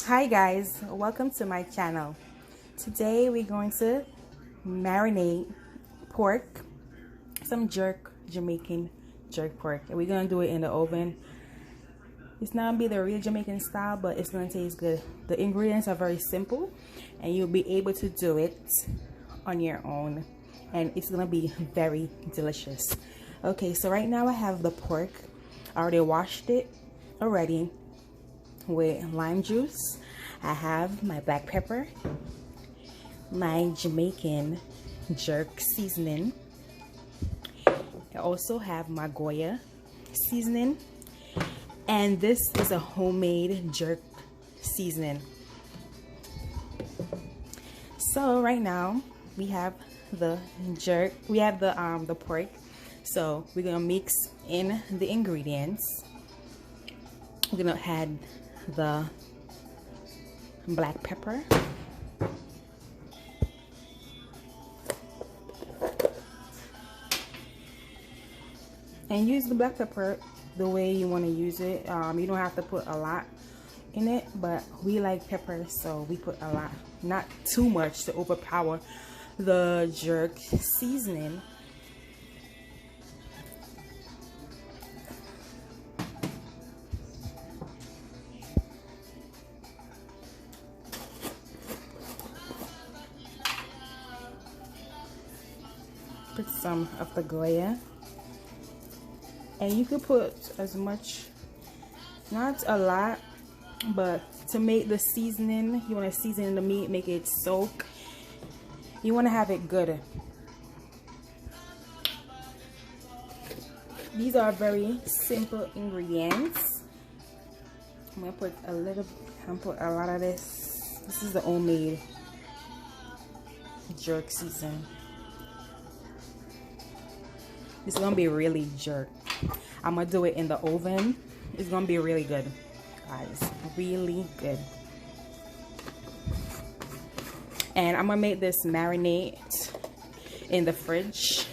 Hi guys, welcome to my channel. Today we're going to marinate pork, some Jamaican jerk pork, and we're gonna do it in the oven. It's not gonna be the real Jamaican style, but it's gonna taste good. The ingredients are very simple and you'll be able to do it on your own, and it's gonna be very delicious. Okay, so right now I have the pork. I already washed it already with lime juice. I have my black pepper, my Jamaican jerk seasoning. I also have my Goya seasoning, and this is a homemade jerk seasoning. So right now we have the jerk, we have the pork. So we're gonna mix in the ingredients. We're gonna add the black pepper, and use the black pepper the way you want to use it. You don't have to put a lot in it, but we like pepper, so we put a lot, not too much to overpower the jerk seasoning. Put some of the Goya, and you could put as much, not a lot, but to make the seasoning, you want to season the meat, make it soak. You want to have it good. These are very simple ingredients. I'm gonna put a lot of this. This is the homemade jerk season. It's gonna be really jerk. I'm gonna do it in the oven. It's gonna be really good, guys. Really good. And I'm gonna make this marinate in the fridge